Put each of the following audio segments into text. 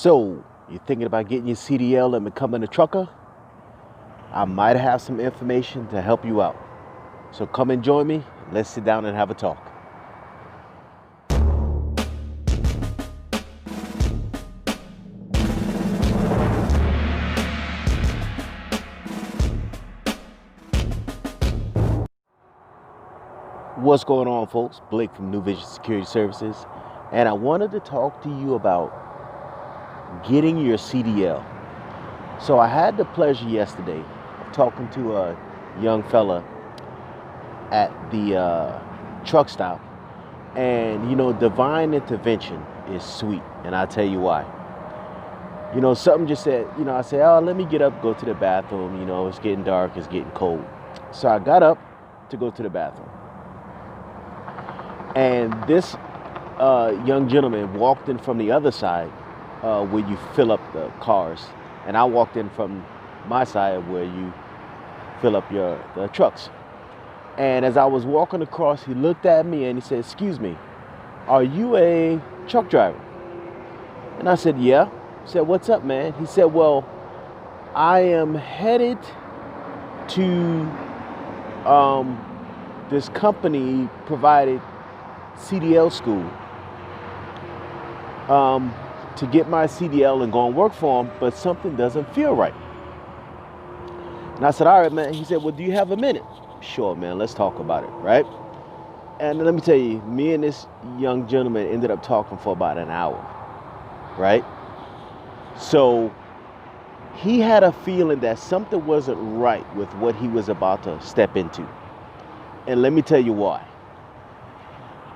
So, you're thinking about getting your CDL and becoming a trucker? I might have some information to help you out. So come and join me. Let's sit down and have a talk. What's going on, folks? Blake from New Vision Security Services. And I wanted to talk to you about getting your CDL. So I had the pleasure yesterday of talking to a young fella at the truck stop. And, divine intervention is sweet. And I'll tell you why. Something just said, I said, oh, let me get up, go to the bathroom. It's getting dark, it's getting cold. So I got up to go to the bathroom. And this young gentleman walked in from the other side where you fill up the cars. And I walked in from my side where you fill up the trucks. And as I was walking across, he looked at me and he said, "Excuse me, are you a truck driver?" And I said, "Yeah." He said, "What's up, man?" He said, "Well, I am headed to this company provided CDL school to get my CDL and go and work for them, but something doesn't feel right." And I said, "All right, man." He said, "Well, do you have a minute?" "Sure, man, let's talk about it," right? And let me tell you, me and this young gentleman ended up talking for about an hour, right? So he had a feeling that something wasn't right with what he was about to step into. And let me tell you why.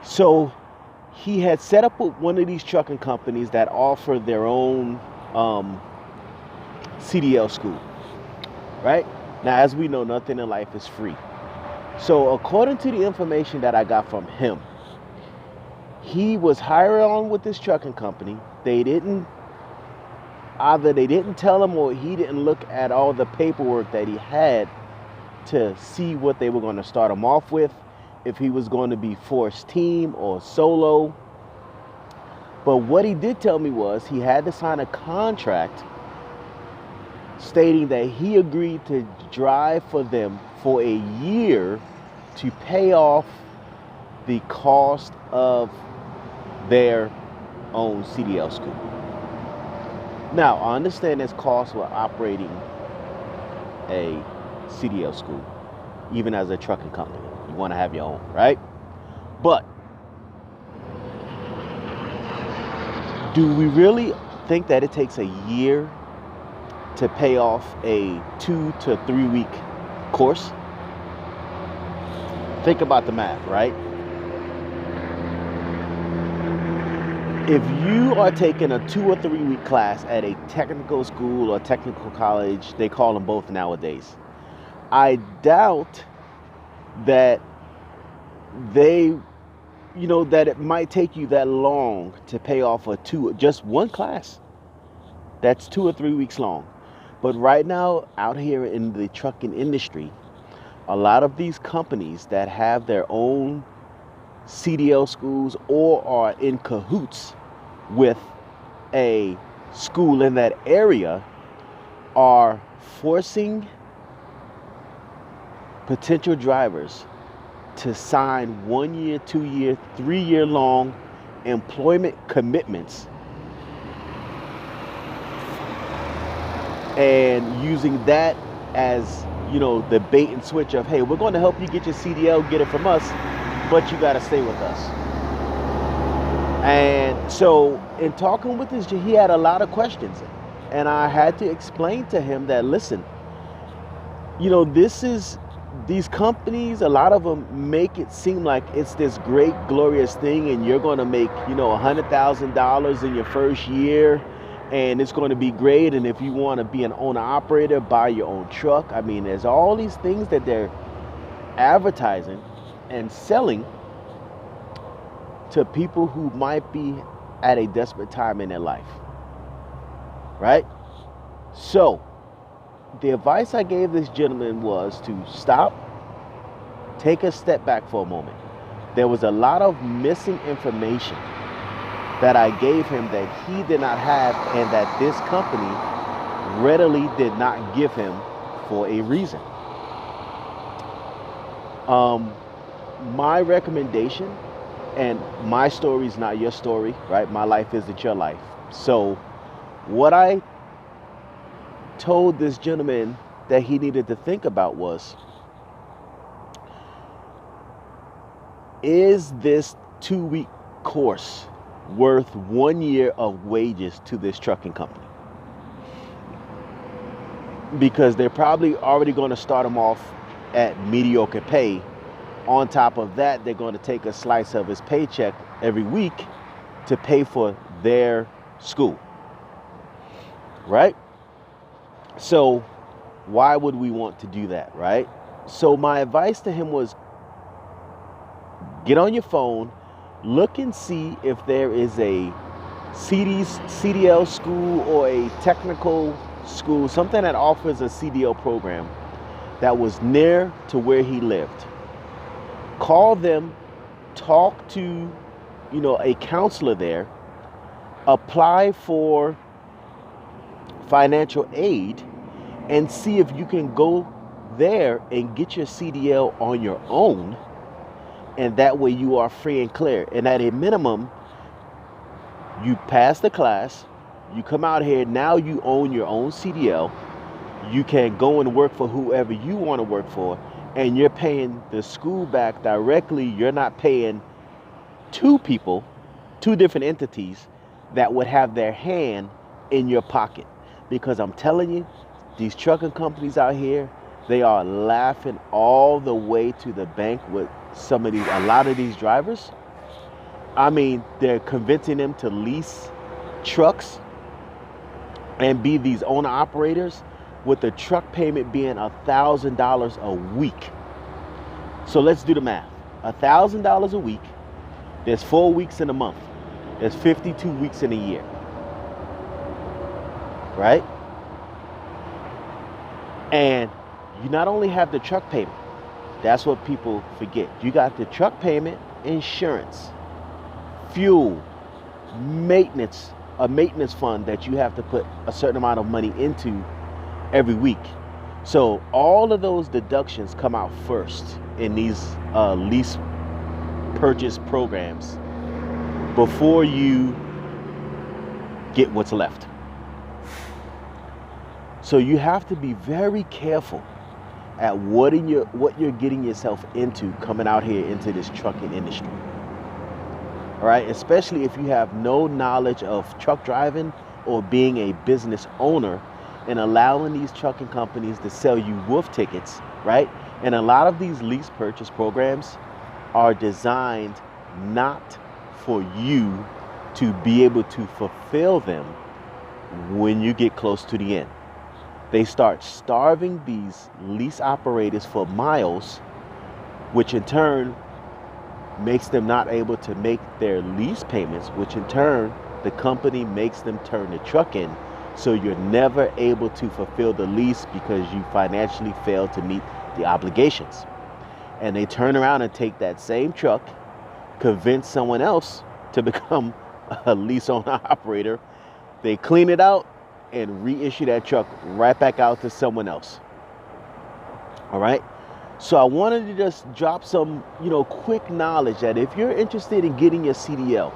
So he had set up with one of these trucking companies that offer their own CDL school, right? Now, as we know, nothing in life is free. So according to the information that I got from him, he was hired on with this trucking company. Either they didn't tell him or he didn't look at all the paperwork that he had to see what they were going to start him off with, if he was going to be forced team or solo. But what he did tell me was he had to sign a contract stating that he agreed to drive for them for a year to pay off the cost of their own CDL school. Now, I understand there's costs with operating a CDL school, even as a trucking company. You want to have your own, right? But do we really think that it takes a year to pay off a 2 to 3 week course? Think about the math, right? If you are taking a 2 or 3 week class at a technical school or technical college, they call them both nowadays, I doubt that that it might take you that long to pay off just one class. That's 2 or 3 weeks long. But right now, out here in the trucking industry, a lot of these companies that have their own CDL schools or are in cahoots with a school in that area are forcing potential drivers to sign 1 year, 2 year, 3 year long employment commitments and using that as, the bait and switch of, hey, we're going to help you get your CDL, get it from us, but you got to stay with us. And so in talking with this, he had a lot of questions. And I had to explain to him that, listen, these companies, a lot of them make it seem like it's this great, glorious thing, and you're going to make, $100,000 in your first year, and it's going to be great. And if you want to be an owner-operator, buy your own truck. I mean, there's all these things that they're advertising and selling to people who might be at a desperate time in their life, right? So the advice I gave this gentleman was to stop, take a step back for a moment. There was a lot of missing information that I gave him that he did not have and that this company readily did not give him for a reason. Um, my recommendation, and my story is not your story, right? My life isn't your life. So what I told this gentleman that he needed to think about was, is this 2-week course worth 1 year of wages to this trucking company? Because they're probably already going to start him off at mediocre pay. On top of that, they're going to take a slice of his paycheck every week to pay for their school, right? So why would we want to do that, right? So my advice to him was, get on your phone, look and see if there is a CDL school or a technical school, something that offers a CDL program that was near to where he lived. Call them, talk to, a counselor there, apply for financial aid, and see if you can go there and get your CDL on your own. And that way you are free and clear. And at a minimum, you pass the class, you come out here, now you own your own CDL. You can go and work for whoever you want to work for, and you're paying the school back directly. You're not paying two people, two different entities that would have their hand in your pocket. Because I'm telling you, these trucking companies out here, they are laughing all the way to the bank with a lot of these drivers. I mean, they're convincing them to lease trucks and be these owner operators, with the truck payment being $1,000 a week. So let's do the math. $1,000 a week. There's 4 weeks in a month. There's 52 weeks in a year. Right? And you not only have the truck payment, that's what people forget. You got the truck payment, insurance, fuel, maintenance, a maintenance fund that you have to put a certain amount of money into every week. So all of those deductions come out first in these lease purchase programs before you get what's left. So you have to be very careful at what you're getting yourself into coming out here into this trucking industry. All right, especially if you have no knowledge of truck driving or being a business owner, and allowing these trucking companies to sell you wolf tickets, right? And a lot of these lease purchase programs are designed not for you to be able to fulfill them when you get close to the end. They start starving these lease operators for miles, which in turn makes them not able to make their lease payments, which in turn the company makes them turn the truck in. So you're never able to fulfill the lease because you financially fail to meet the obligations. And they turn around and take that same truck, convince someone else to become a lease owner operator. They clean it out and reissue that truck right back out to someone else. All right. So I wanted to just drop some, quick knowledge that if you're interested in getting your CDL,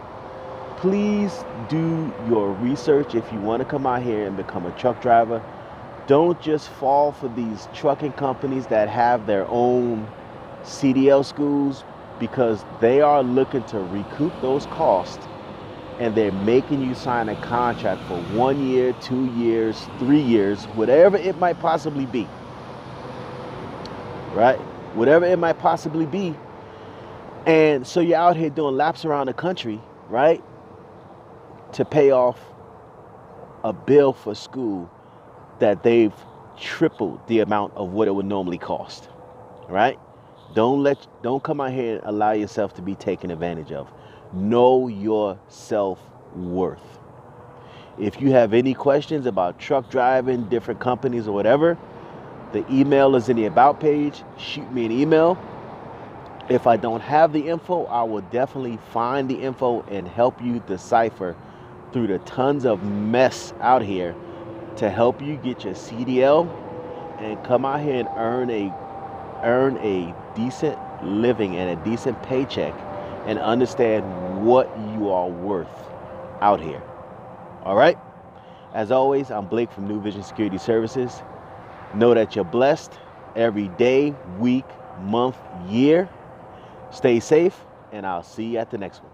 please do your research. If you want to come out here and become a truck driver, don't just fall for these trucking companies that have their own CDL schools, because they are looking to recoup those costs, and they're making you sign a contract for 1 year, 2 years, 3 years, whatever it might possibly be. Right? Whatever it might possibly be. And so you're out here doing laps around the country, right, to pay off a bill for school that they've tripled the amount of what it would normally cost. Right? Don't come out here and allow yourself to be taken advantage of. Know your self-worth. If you have any questions about truck driving, different companies or whatever, the email is in the about page. Shoot me an email. If I don't have the info, I will definitely find the info and help you decipher through the tons of mess out here to help you get your CDL and come out here and earn a decent living and a decent paycheck and understand what you are worth out here. All right? As always, I'm Blake from New Vision Security Services. Know that you're blessed every day, week, month, year. Stay safe, and I'll see you at the next one.